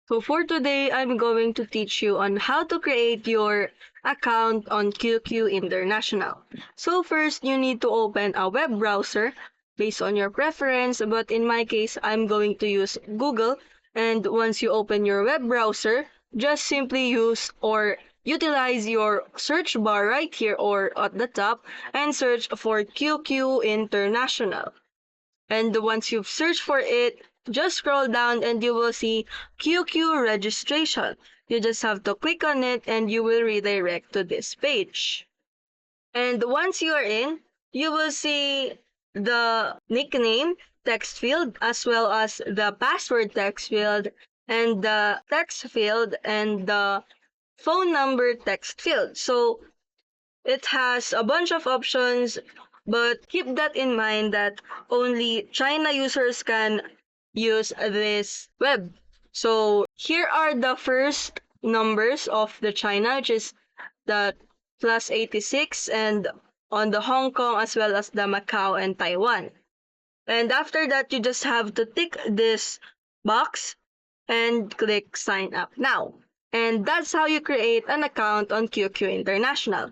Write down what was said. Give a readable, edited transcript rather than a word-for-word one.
So for today, I'm going to teach you on how to create your account on QQ International. So first, you need to open a web browser based on your preference, but in my case, I'm going to use Google. And once you open your web browser, just simply use or utilize your search bar right here or at the top and search for QQ International. And once you've searched for it, just scroll down and you will see QQ registration. You just have to click on it and you will redirect to this page. And once you are in, you will see the nickname text field as well as the password text field and the text field and the phone number text field. So it has a bunch of options, but keep that in mind that only China users can use this web. So here are the first numbers of the China, which is the plus 86 and on the Hong Kong as well as the Macau and Taiwan. And after that, you just have to tick this box and click sign up now. And that's how you create an account on QQ International.